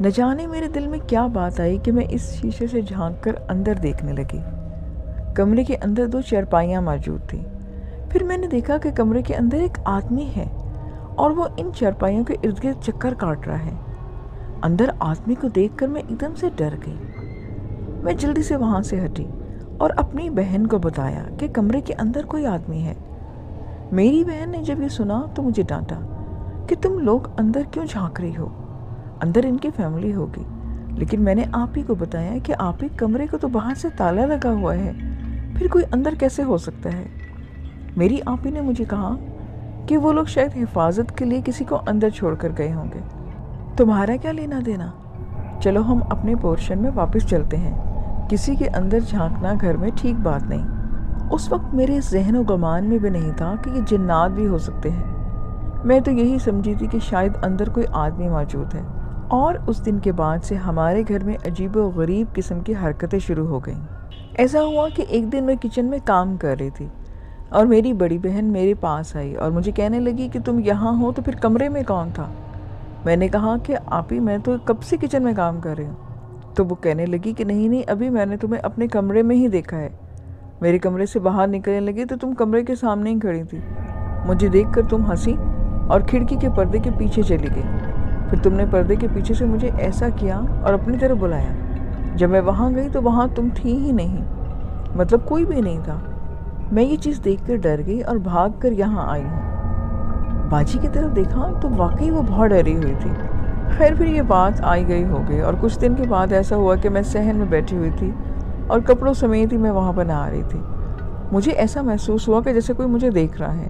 نہ جانے میرے دل میں کیا بات آئی کہ میں اس شیشے سے جھانک کر اندر دیکھنے لگی۔ کمرے کے اندر 2 چارپائیاں موجود تھیں۔ پھر میں نے دیکھا کہ کمرے کے اندر ایک آدمی ہے اور وہ ان چارپائیوں کے ارد گرد چکر کاٹ رہا ہے۔ اندر آدمی کو دیکھ کر میں ایک دم سے ڈر گئی۔ میں جلدی سے وہاں سے ہٹی اور اپنی بہن کو بتایا کہ کمرے کے اندر کوئی آدمی ہے۔ میری بہن نے جب یہ سنا تو مجھے ڈانٹا کہ تم لوگ اندر کیوں جھانک رہی ہو، اندر ان کی فیملی ہوگی۔ لیکن میں نے آپ ہی کو بتایا کہ آپ ہی کمرے کو تو باہر سے تالا لگا ہوا ہے، پھر کوئی اندر کیسے ہو سکتا ہے۔ میری آپ ہی نے مجھے کہا کہ وہ لوگ شاید حفاظت کے لیے کسی کو اندر چھوڑ کر گئے ہوں گے، تمہارا کیا لینا دینا، چلو ہم اپنے پورشن میں واپس چلتے ہیں، کسی کے اندر جھانکنا گھر میں ٹھیک بات نہیں۔ اس وقت میرے ذہن و گمان میں بھی نہیں تھا کہ یہ جنات بھی ہو سکتے ہیں۔ میں تو یہی سمجھی تھی کہ شاید اندر کوئی آدمی موجود ہے۔ اور اس دن کے بعد سے ہمارے گھر میں عجیب و غریب قسم کی حرکتیں شروع ہو گئیں۔ ایسا ہوا کہ ایک دن میں کچن میں کام کر رہی تھی اور میری بڑی بہن میرے پاس آئی اور مجھے کہنے لگی کہ تم یہاں ہو تو پھر کمرے میں کون تھا؟ میں نے کہا کہ آپی میں تو کب سے کچن میں کام کر رہی ہوں۔ تو وہ کہنے لگی کہ نہیں ابھی میں نے تمہیں اپنے کمرے میں ہی دیکھا ہے، میرے کمرے سے باہر نکلنے لگی تو تم کمرے کے سامنے ہی کھڑی تھی، مجھے دیکھ کر تم ہنسی اور کھڑکی کے پردے کے پیچھے چلی گئی، پھر تم نے پردے کے پیچھے سے مجھے ایسا کیا اور اپنی طرف بلایا۔ جب میں وہاں گئی تو وہاں تم تھی ہی نہیں، مطلب کوئی بھی نہیں تھا۔ میں یہ چیز دیکھ کر ڈر گئی اور بھاگ کر یہاں آئی ہوں۔ باجی کی طرف دیکھا تو واقعی وہ بہت ڈری ہوئی تھی۔ خیر پھر یہ بات آئی گئی ہو گئی اور کچھ دن کے بعد ایسا ہوا کہ میں صحن میں بیٹھی ہوئی تھی اور کپڑوں سمیت ہی میں وہاں پر نہ آ رہی تھی۔ مجھے ایسا محسوس ہوا کہ جیسے کوئی مجھے دیکھ رہا ہے،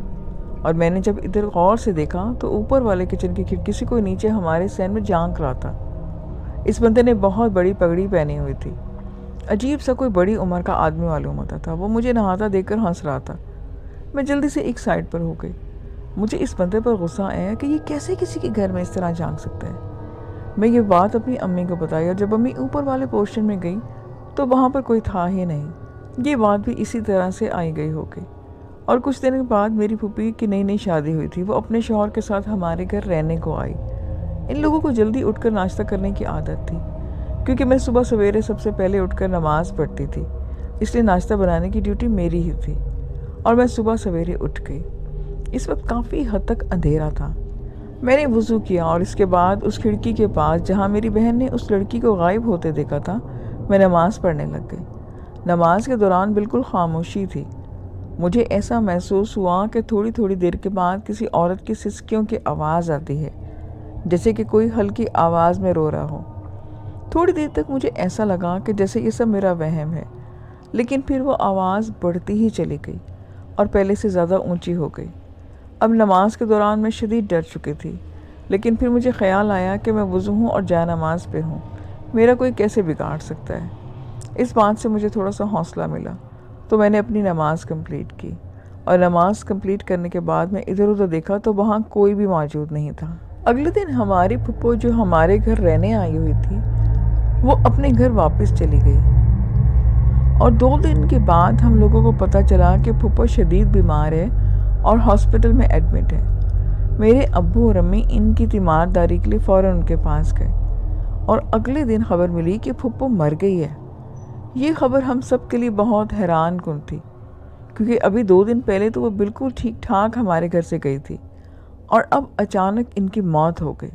اور میں نے جب ادھر غور سے دیکھا تو اوپر والے کچن کی کھڑکی سے کوئی نیچے ہمارے صحن میں جھانک رہا تھا۔ اس بندے نے بہت بڑی پگڑی پہنی ہوئی تھی، عجیب سا کوئی بڑی عمر کا آدمی معلوم ہوتا تھا۔ وہ مجھے نہاتا دیکھ کر ہنس رہا تھا۔ میں جلدی سے ایک سائڈ پر ہو گئی۔ مجھے اس بندے پر غصہ آیا کہ یہ کیسے کسی کے گھر میں اس طرح جھانک سکتا ہے۔ میں یہ بات اپنی امی کو بتائی اور جب امی اوپر والے پورشن میں گئی تو وہاں پر کوئی تھا ہی نہیں۔ یہ بات بھی اسی طرح سے آئی گئی ہو گئی۔ اور کچھ دن کے بعد میری پھوپھی کی نئی شادی ہوئی تھی، وہ اپنے شوہر کے ساتھ ہمارے گھر رہنے کو آئی۔ ان لوگوں کو جلدی اٹھ کر ناشتہ کرنے کی عادت تھی، کیونکہ میں صبح سویرے سب سے پہلے اٹھ کر نماز پڑھتی تھی، اس لیے ناشتہ بنانے کی ڈیوٹی میری ہی تھی، اور میں صبح سویرے اٹھ گئی۔ اس وقت کافی حد تک اندھیرا تھا۔ میں نے وضو کیا اور اس کے بعد اس کھڑکی کے پاس جہاں میری بہن نے اس لڑکی کو غائب ہوتے دیکھا تھا، میں نماز پڑھنے لگ گئی۔ نماز کے دوران بالکل خاموشی تھی۔ مجھے ایسا محسوس ہوا کہ تھوڑی تھوڑی دیر کے بعد کسی عورت کی سسکیوں کی آواز آتی ہے، جیسے کہ کوئی ہلکی آواز میں رو رہا ہو۔ تھوڑی دیر تک مجھے ایسا لگا کہ جیسے یہ سب میرا وہم ہے، لیکن پھر وہ آواز بڑھتی ہی چلی گئی اور پہلے سے زیادہ اونچی ہو گئی۔ اب نماز کے دوران میں شدید ڈر چکی تھی، لیکن پھر مجھے خیال آیا کہ میں وضو ہوں اور جائے نماز پہ ہوں، میرا کوئی کیسے بگاڑ سکتا ہے۔ اس بات سے مجھے تھوڑا سا حوصلہ ملا، تو میں نے اپنی نماز کمپلیٹ کی، اور نماز کمپلیٹ کرنے کے بعد میں ادھر ادھر دیکھا تو وہاں کوئی بھی موجود نہیں تھا۔ اگلے دن ہماری پھپھو جو ہمارے گھر رہنے آئی ہوئی تھی، وہ اپنے گھر واپس چلی گئی، اور 2 دن کے بعد ہم لوگوں کو پتہ چلا کہ پھپھو شدید بیمار ہے اور ہاسپٹل میں ایڈمٹ ہے۔ میرے ابو اور امی ان کی تیمارداری کے لیے فوراً ان کے پاس گئے، اور اگلے دن خبر ملی کہ پھپھو مر گئی ہے۔ یہ خبر ہم سب کے لیے بہت حیران کن تھی، کیونکہ ابھی 2 دن پہلے تو وہ بالکل ٹھیک ٹھاک ہمارے گھر سے گئی تھی، اور اب اچانک ان کی موت ہو گئی۔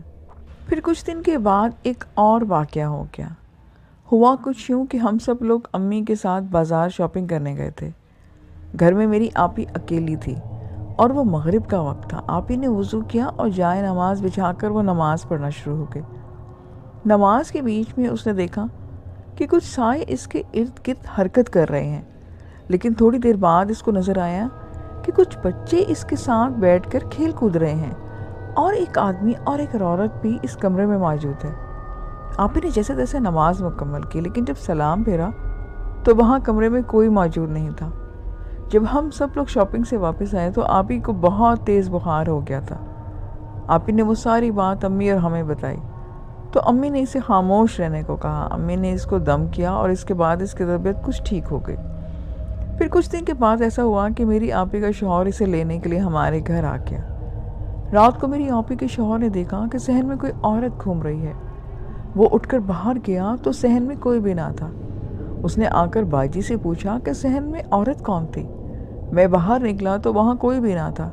پھر کچھ دن کے بعد ایک اور واقعہ ہو گیا۔ ہوا کچھ یوں کہ ہم سب لوگ امی کے ساتھ بازار شاپنگ کرنے گئے تھے۔ گھر میں میری آپی اکیلی تھی اور وہ مغرب کا وقت تھا۔ آپی نے وضو کیا اور جائے نماز بچھا کر وہ نماز پڑھنا شروع ہو گئی۔ نماز کے بیچ میں اس نے دیکھا کہ کچھ سائے اس کے ارد گرد حرکت کر رہے ہیں، لیکن تھوڑی دیر بعد اس کو نظر آیا کہ کچھ بچے اس کے ساتھ بیٹھ کر کھیل کود رہے ہیں، اور ایک آدمی اور ایک عورت بھی اس کمرے میں موجود ہے۔ آپی نے جیسے تیسے نماز مکمل کی، لیکن جب سلام پھیرا تو وہاں کمرے میں کوئی موجود نہیں تھا۔ جب ہم سب لوگ شاپنگ سے واپس آئے تو آپی کو بہت تیز بخار ہو گیا تھا۔ آپی نے وہ ساری بات امی اور ہمیں بتائی، تو امی نے اسے خاموش رہنے کو کہا۔ امی نے اس کو دم کیا اور اس کے بعد اس کی طبیعت کچھ ٹھیک ہو گئی۔ پھر کچھ دن کے بعد ایسا ہوا کہ میری آپی کا شوہر اسے لینے کے لیے ہمارے گھر آ گیا۔ رات کو میری آپی کے شوہر نے دیکھا کہ صحن میں کوئی عورت گھوم رہی ہے۔ وہ اٹھ کر باہر گیا تو صحن میں کوئی بھی نہ تھا۔ اس نے آ کر باجی سے پوچھا کہ صحن میں عورت کون تھی؟ میں باہر نکلا تو وہاں کوئی بھی نہ تھا۔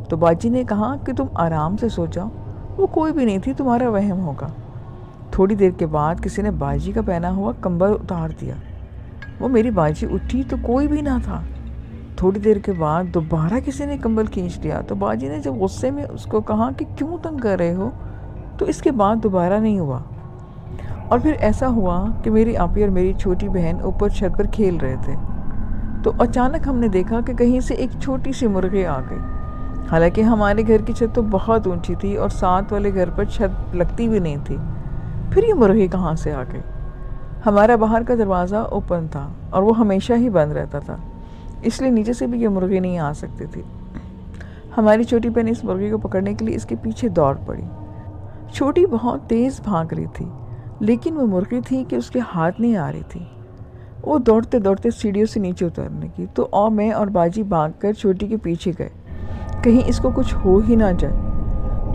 تو باجی نے کہا کہ تم آرام سے سو جاؤ، وہ کوئی بھی نہیں تھی، تمہارا وہم ہوگا۔ تھوڑی دیر کے بعد کسی نے باجی کا پہنا ہوا کمبل اتار دیا۔ وہ میری باجی اٹھی تو کوئی بھی نہ تھا۔ تھوڑی دیر کے بعد دوبارہ کسی نے کمبل کھینچ لیا تو باجی نے جب غصے میں اس کو کہا کہ کیوں تنگ کر رہے ہو، تو اس کے بعد دوبارہ نہیں ہوا۔ اور پھر ایسا ہوا کہ میری آپی اور میری چھوٹی بہن اوپر چھت پر کھیل رہے تھے تو اچانک ہم نے دیکھا کہ کہیں سے ایک چھوٹی سی مرغی آ گئی۔ حالانکہ ہمارے گھر کی چھت تو بہت اونچی تھی اور ساتھ والے گھر پر چھت لگتی بھی نہیں تھی، پھر یہ مرغی کہاں سے آ گئی؟ ہمارا باہر کا دروازہ اوپن تھا اور وہ ہمیشہ ہی بند رہتا تھا، اس لیے نیچے سے بھی یہ مرغی نہیں آ سکتی تھی۔ ہماری چھوٹی بہن اس مرغی کو پکڑنے کے لیے اس کے پیچھے دوڑ پڑی۔ چھوٹی بہت تیز بھاگ رہی تھی، لیکن وہ مرغی تھی کہ اس کے ہاتھ نہیں آ رہی تھی۔ وہ دوڑتے دوڑتے سیڑھیوں سے نیچے اترنے کی تو میں اور باجی بھاگ کر چھوٹی کے پیچھے گئے، کہیں اس کو کچھ ہو ہی نہ جائے۔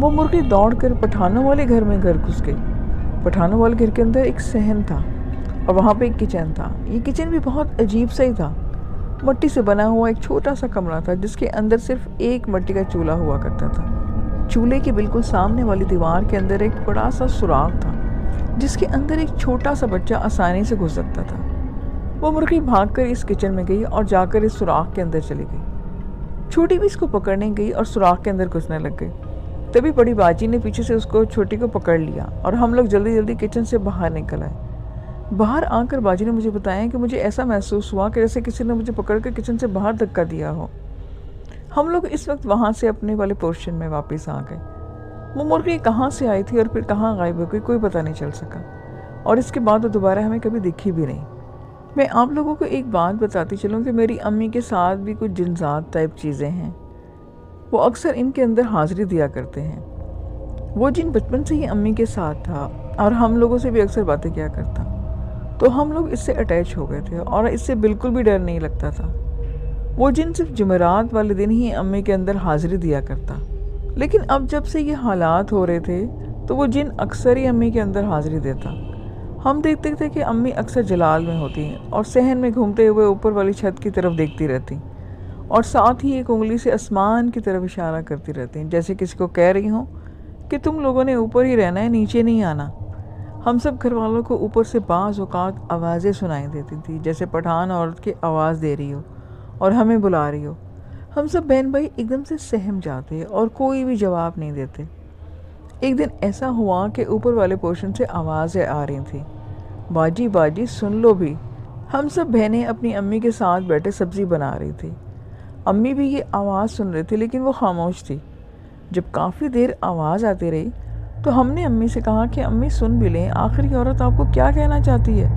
وہ مرغی دوڑ کر پٹھانوں والے گھر میں گھس گئی۔ پٹھانوں والے گھر کے اندر ایک صحن تھا اور وہاں پہ ایک کچن تھا۔ یہ کچن بھی بہت عجیب سا ہی تھا، مٹی سے بنا ہوا ایک چھوٹا سا کمرہ تھا جس کے اندر صرف ایک مٹی کا چولہا ہوا کرتا تھا۔ چولہے کے بالکل سامنے والی دیوار کے اندر ایک بڑا سا سوراخ تھا جس کے اندر ایک چھوٹا سا بچہ آسانی سے گھس سکتا تھا۔ وہ مرغی بھاگ کر اس کچن میں گئی اور جا کر اس سوراخ کے اندر چلی گئی۔ چھوٹی بھی اس کو پکڑنے گئی اور سوراخ کے اندر گھسنے لگ گئی۔ تبھی بڑی باجی نے پیچھے سے اس کو چھوٹی کو پکڑ لیا اور ہم لوگ جلدی جلدی کچن سے باہر نکل آئے۔ باہر آ کر باجی نے مجھے بتایا کہ مجھے ایسا محسوس ہوا کہ جیسے کسی نے مجھے پکڑ کر کچن سے باہر دھکا دیا ہو۔ ہم لوگ اس وقت وہاں سے اپنے والے پورشن میں واپس آ گئے۔ وہ مرغی کہاں سے آئی تھی اور پھر کہاں غائب ہو گئی کوئی پتہ نہیں چل سکا، اور اس کے بعد وہ دوبارہ ہمیں کبھی دکھی بھی نہیں۔ میں آپ لوگوں کو ایک بات بتاتی چلوں کہ میری امی کے ساتھ بھی کچھ جنات ٹائپ چیزیں ہیں، وہ اکثر ان کے اندر حاضری دیا کرتے ہیں۔ وہ جن بچپن سے ہی امی کے ساتھ تھا اور ہم لوگوں سے بھی اکثر باتیں کیا کرتا، تو ہم لوگ اس سے اٹیچ ہو گئے تھے اور اس سے بالکل بھی ڈر نہیں لگتا تھا۔ وہ جن صرف جمعرات والے دن ہی امی کے اندر حاضری دیا کرتا، لیکن اب جب سے یہ حالات ہو رہے تھے تو وہ جن اکثر ہی امی کے اندر حاضری دیتا۔ ہم دیکھتے تھے کہ امی اکثر جلال میں ہوتی ہیں اور صحن میں گھومتے ہوئے اوپر والی چھت کی طرف دیکھتی رہتی اور ساتھ ہی ایک انگلی سے آسمان کی طرف اشارہ کرتی رہتی ہیں، جیسے کسی کو کہہ رہی ہوں کہ تم لوگوں نے اوپر ہی رہنا ہے، نیچے نہیں آنا۔ ہم سب گھر والوں کو اوپر سے بعض اوقات آوازیں سنائی دیتی تھی، جیسے پٹھان عورت کی آواز دے رہی ہو اور ہمیں بلا رہی ہو۔ ہم سب بہن بھائی ایک دم سے سہم جاتے اور کوئی بھی جواب نہیں دیتے۔ ایک دن ایسا ہوا کہ اوپر والے پورشن سے آوازیں آ رہی تھیں، باجی باجی سن لو بھی۔ ہم سب بہنیں اپنی امی کے ساتھ بیٹھے سبزی بنا رہی تھی۔ امی بھی یہ آواز سن رہی تھی لیکن وہ خاموش تھی۔ جب کافی دیر آواز آتی رہی تو ہم نے امی سے کہا کہ امی سن بھی لیں، آخر یہ عورت آپ کو کیا کہنا چاہتی ہے؟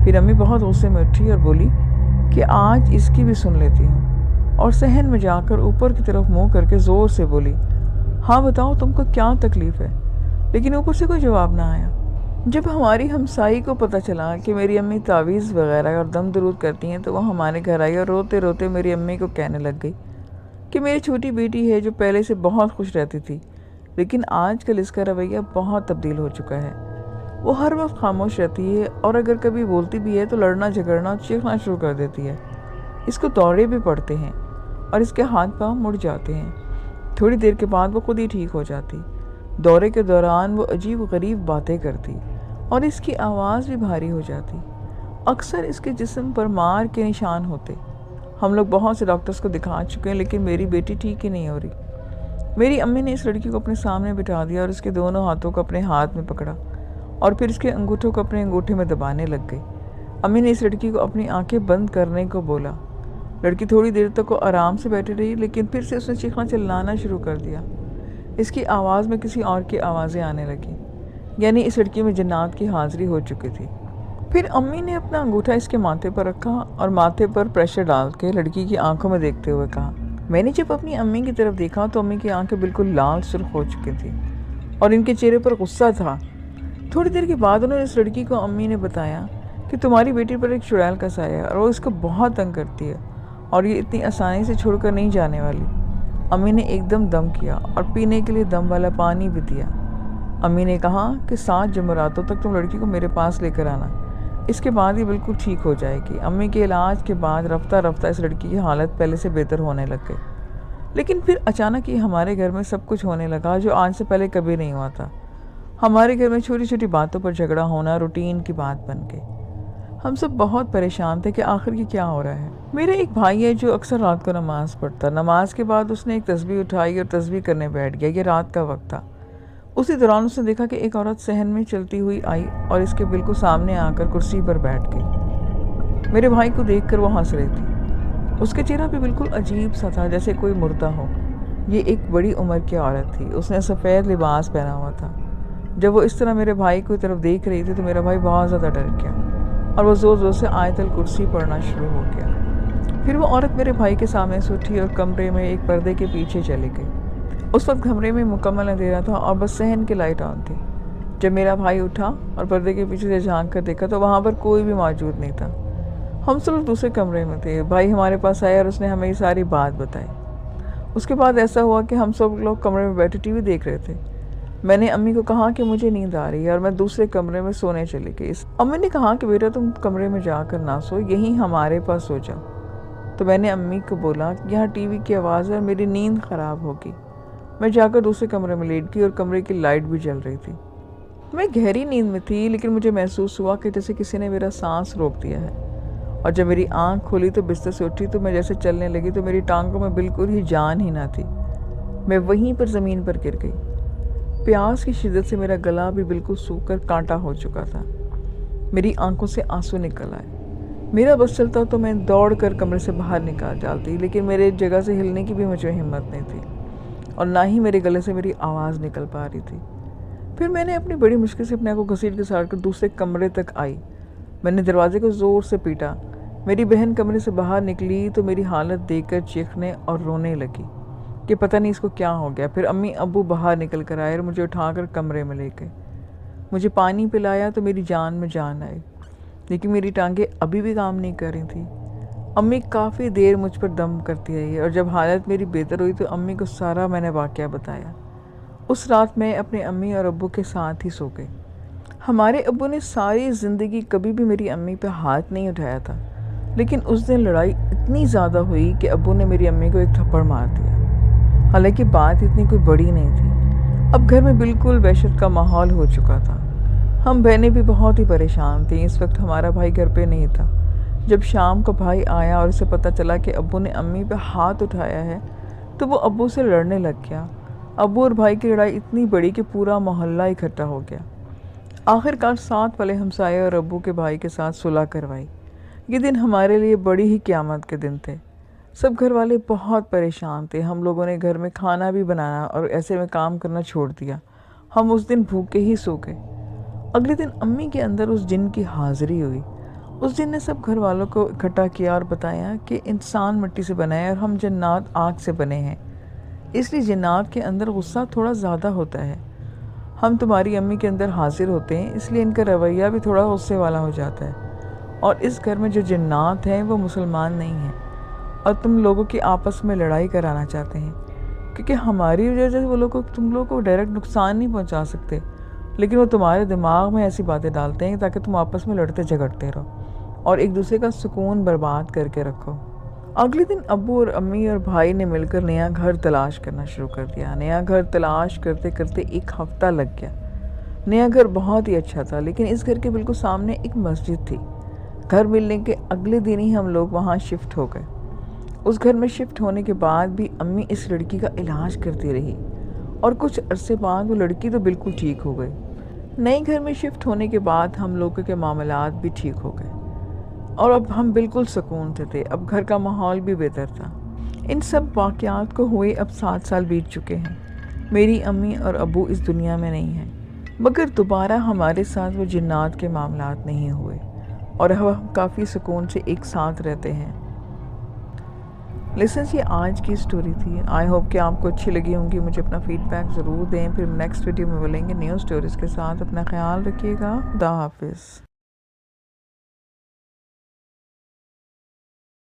پھر امی بہت غصے میں اٹھی اور بولی کہ آج اس کی بھی سن لیتی ہوں، اور صحن میں جا کر اوپر کی طرف منہ کر کے زور سے بولی، ہاں بتاؤ تم کو کیا تکلیف ہے؟ لیکن اوپر سے کوئی جواب نہ آیا۔ جب ہماری ہمسائی کو پتہ چلا کہ میری امی تعویذ وغیرہ اور دم درود کرتی ہیں تو وہ ہمارے گھر آئی اور روتے روتے میری امی کو کہنے لگ گئی کہ میری چھوٹی بیٹی ہے جو پہلے سے بہت خوش رہتی تھی، لیکن آج کل اس کا رویہ بہت تبدیل ہو چکا ہے۔ وہ ہر وقت خاموش رہتی ہے اور اگر کبھی بولتی بھی ہے تو لڑنا جھگڑنا چیخنا شروع کر دیتی ہے۔ اس کو دورے بھی پڑتے ہیں اور اس کے ہاتھ پاؤں مڑ جاتے ہیں۔ تھوڑی دیر کے بعد وہ خود ہی ٹھیک ہو جاتی۔ دورے کے دوران وہ عجیب غریب باتیں کرتی اور اس کی آواز بھی بھاری ہو جاتی۔ اکثر اس کے جسم پر مار کے نشان ہوتے۔ ہم لوگ بہت سے ڈاکٹرز کو دکھا چکے ہیں لیکن میری بیٹی ٹھیک ہی نہیں ہو رہی۔ میری امی نے اس لڑکی کو اپنے سامنے بٹھا دیا اور اس کے دونوں ہاتھوں کو اپنے ہاتھ میں پکڑا اور پھر اس کے انگوٹھوں کو اپنے انگوٹھے میں دبانے لگ گئی۔ امی نے اس لڑکی کو اپنی آنکھیں بند کرنے کو بولا۔ لڑکی تھوڑی دیر تک وہ آرام سے بیٹھی رہی لیکن پھر سے اس نے چیخنا چلانا شروع کر دیا۔ اس کی آواز میں کسی اور کی آوازیں آنے لگیں، یعنی اس لڑکی میں جنات کی حاضری ہو چکی تھی۔ پھر امی نے اپنا انگوٹھا اس کے ماتھے پر رکھا اور ماتھے پر پریشر ڈال کے لڑکی کی آنکھوں میں دیکھتے ہوئے کہا۔ میں نے جب اپنی امی کی طرف دیکھا تو امی کی آنکھیں بالکل لال سرخ ہو چکی تھیں اور ان کے چہرے پر غصہ تھا۔ تھوڑی دیر کے بعد انہوں نے اس لڑکی کو امی نے بتایا کہ تمہاری بیٹی پر ایک چڑیل کا سایہ ہے اور وہ اس کو بہت تنگ کرتی ہے اور یہ اتنی آسانی سے چھوڑ کر نہیں جانے والی۔ امی نے ایک دم کیا اور پینے کے لیے دم والا پانی بھی دیا۔ امی نے کہا کہ 7 جمعراتوں تک تم لڑکی کو میرے پاس لے کر آنا، اس کے بعد یہ بالکل ٹھیک ہو جائے گی۔ امی کے علاج کے بعد رفتہ رفتہ اس لڑکی کی حالت پہلے سے بہتر ہونے لگ گئی، لیکن پھر اچانک یہ ہمارے گھر میں سب کچھ ہونے لگا جو آج سے پہلے کبھی نہیں ہوا تھا۔ ہمارے گھر میں چھوٹی چھوٹی باتوں پر جھگڑا ہونا روٹین کی بات بن گئی۔ ہم سب بہت پریشان تھے کہ آخر یہ کیا ہو رہا ہے۔ میرا ایک بھائی ہے جو اکثر رات کو نماز پڑھتا، نماز کے بعد اس نے ایک تسبیح اٹھائی اور تسبیح کرنے بیٹھ گیا۔ یہ رات کا وقت تھا۔ اسی دوران اس نے دیکھا کہ ایک عورت صحن میں چلتی ہوئی آئی اور اس کے بالکل سامنے آ کر کرسی پر بیٹھ گئی۔ میرے بھائی کو دیکھ کر وہ ہنس رہی تھی۔ اس کا چہرہ بھی بالکل عجیب سا تھا، جیسے کوئی مردہ ہو۔ یہ ایک بڑی عمر کی عورت تھی، اس نے سفید لباس پہنا ہوا تھا۔ جب وہ اس طرح میرے بھائی کی طرف دیکھ رہی تھی تو میرا بھائی بہت زیادہ ڈر گیا اور وہ زور زور سے آیت الکرسی پڑھنا شروع ہو گیا۔ پھر وہ عورت میرے بھائی کے سامنے سے اٹھی اور کمرے میں ایک پردے کے پیچھے چلی گئی۔ اس وقت کمرے میں مکمل اندھیرا تھا اور بس صحن کی لائٹ آن تھی۔ جب میرا بھائی اٹھا اور پردے کے پیچھے سے جھانک کر دیکھا تو وہاں پر کوئی بھی موجود نہیں تھا۔ ہم سب دوسرے کمرے میں تھے۔ بھائی ہمارے پاس آیا اور اس نے ہمیں یہ ساری بات بتائی۔ اس کے بعد ایسا ہوا کہ ہم سب لوگ کمرے میں بیٹھے ٹی وی دیکھ رہے تھے۔ میں نے امی کو کہا کہ مجھے نیند آ رہی ہے اور میں دوسرے کمرے میں سونے چلی گئی۔ امی نے کہا کہ بیٹا تم کمرے میں جا کر نہ سو، یہیں ہمارے پاس سو جاؤ۔ تو میں نے امی کو بولا کہ یہاں ٹی وی کی آواز ہے اور میری نیند خراب ہوگی۔ میں جا کر دوسرے کمرے میں لیٹ گئی اور کمرے کی لائٹ بھی جل رہی تھی۔ میں گہری نیند میں تھی، لیکن مجھے محسوس ہوا کہ جیسے کسی نے میرا سانس روک دیا ہے، اور جب میری آنکھ کھلی تو بستر سے اٹھی تو میں جیسے چلنے لگی تو میری ٹانگوں میں بالکل ہی جان ہی نہ تھی۔ میں وہیں پر زمین پر گر گئی۔ پیاس کی شدت سے میرا گلا بھی بالکل سوکھ کر کانٹا ہو چکا تھا۔ میری آنکھوں سے آنسو نکل آئے۔ میرا بس چلتا تو میں دوڑ کر کمرے سے باہر نکال جاتی، لیکن میرے جگہ سے ہلنے کی بھی مجھے ہمت نہیں تھی اور نہ ہی میرے گلے سے میری آواز نکل پا رہی تھی۔ پھر میں نے اپنی بڑی مشکل سے اپنے آپ کو گھسیٹ کر دوسرے کمرے تک آئی۔ میں نے دروازے کو زور سے پیٹا۔ میری بہن کمرے سے باہر نکلی تو میری حالت دیکھ کر چیخنے اور رونے لگی کہ پتہ نہیں اس کو کیا ہو گیا۔ پھر امی ابو باہر نکل کر آئے اور مجھے اٹھا کر کمرے میں لے گئے۔ مجھے پانی پلایا تو میری جان میں جان آئی، لیکن میری ٹانگیں ابھی بھی کام نہیں کر رہی تھیں۔ امی کافی دیر مجھ پر دم کرتی رہی اور جب حالت میری بہتر ہوئی تو امی کو سارا میں نے واقعہ بتایا۔ اس رات میں اپنے امی اور ابو کے ساتھ ہی سو گئی۔ ہمارے ابو نے ساری زندگی کبھی بھی میری امی پہ ہاتھ نہیں اٹھایا تھا، لیکن اس دن لڑائی اتنی زیادہ ہوئی کہ ابو نے میری امی کو ایک تھپڑ مار دیا۔ حالانکہ بات اتنی کوئی بڑی نہیں تھی۔ اب گھر میں بالکل وحشت کا ماحول ہو چکا تھا۔ ہم بہنیں بھی بہت ہی پریشان تھیں۔ اس وقت ہمارا بھائی گھر پہ نہیں تھا۔ جب شام کو بھائی آیا اور اسے پتہ چلا کہ ابو نے امی پہ ہاتھ اٹھایا ہے تو وہ ابو سے لڑنے لگ گیا۔ ابو اور بھائی کی لڑائی اتنی بڑی کہ پورا محلہ اکٹھا ہو گیا۔ آخر کار ساتھ والے ہمسائے اور ابو کے بھائی کے ساتھ صلح کروائی۔ یہ دن ہمارے لیے بڑی ہی قیامت کے دن تھے۔ سب گھر والے بہت پریشان تھے۔ ہم لوگوں نے گھر میں کھانا بھی بنانا اور ایسے میں کام کرنا چھوڑ دیا۔ ہم اس دن بھوکے ہی سو گئے۔ اگلے دن امی کے اندر اس جن کی حاضری ہوئی۔ اس جن نے سب گھر والوں کو اکٹھا کیا اور بتایا کہ انسان مٹی سے بنا ہے اور ہم جنات آگ سے بنے ہیں، اس لیے جنات کے اندر غصہ تھوڑا زیادہ ہوتا ہے۔ ہم تمہاری امی کے اندر حاضر ہوتے ہیں، اس لیے ان کا رویہ بھی تھوڑا غصے والا ہو جاتا ہے، اور اس گھر میں جو جنات ہیں وہ مسلمان نہیں ہیں اور تم لوگوں کی آپس میں لڑائی کرانا چاہتے ہیں، کیونکہ ہماری وجہ سے وہ لوگ تم لوگوں کو ڈائریکٹ نقصان نہیں پہنچا سکتے، لیکن وہ تمہارے دماغ میں ایسی باتیں ڈالتے ہیں تاکہ تم آپس میں لڑتے جھگڑتے رہو اور ایک دوسرے کا سکون برباد کر کے رکھو۔ اگلے دن ابو اور امی اور بھائی نے مل کر نیا گھر تلاش کرنا شروع کر دیا۔ نیا گھر تلاش کرتے کرتے ایک ہفتہ لگ گیا۔ نیا گھر بہت ہی اچھا تھا، لیکن اس گھر کے بالکل سامنے ایک مسجد تھی۔ گھر ملنے کے اگلے دن ہی ہم لوگ وہاں شفٹ ہو گئے۔ اس گھر میں شفٹ ہونے کے بعد بھی امی اس لڑکی کا علاج کرتی رہی اور کچھ عرصے بعد وہ لڑکی تو بالکل ٹھیک ہو گئی۔ نئے گھر میں شفٹ ہونے کے بعد ہم لوگوں کے معاملات بھی ٹھیک ہو گئے اور اب ہم بالکل سکون سے تھے۔ اب گھر کا ماحول بھی بہتر تھا۔ ان سب واقعات کو ہوئے اب 7 سال بیت چکے ہیں۔ میری امی اور ابو اس دنیا میں نہیں ہیں، مگر دوبارہ ہمارے ساتھ وہ جنات کے معاملات نہیں ہوئے اور اب ہم کافی سکون سے ایک ساتھ رہتے ہیں۔ لسنس، یہ آج کی سٹوری تھی۔ آئی ہوپ کہ آپ کو اچھی لگی ہوں گی۔ مجھے اپنا فیڈ بیک ضرور دیں۔ پھر نیکسٹ ویڈیو میں ملیں گے نیو سٹوریز کے ساتھ۔ اپنا خیال رکھیے گا۔ خدا حافظ۔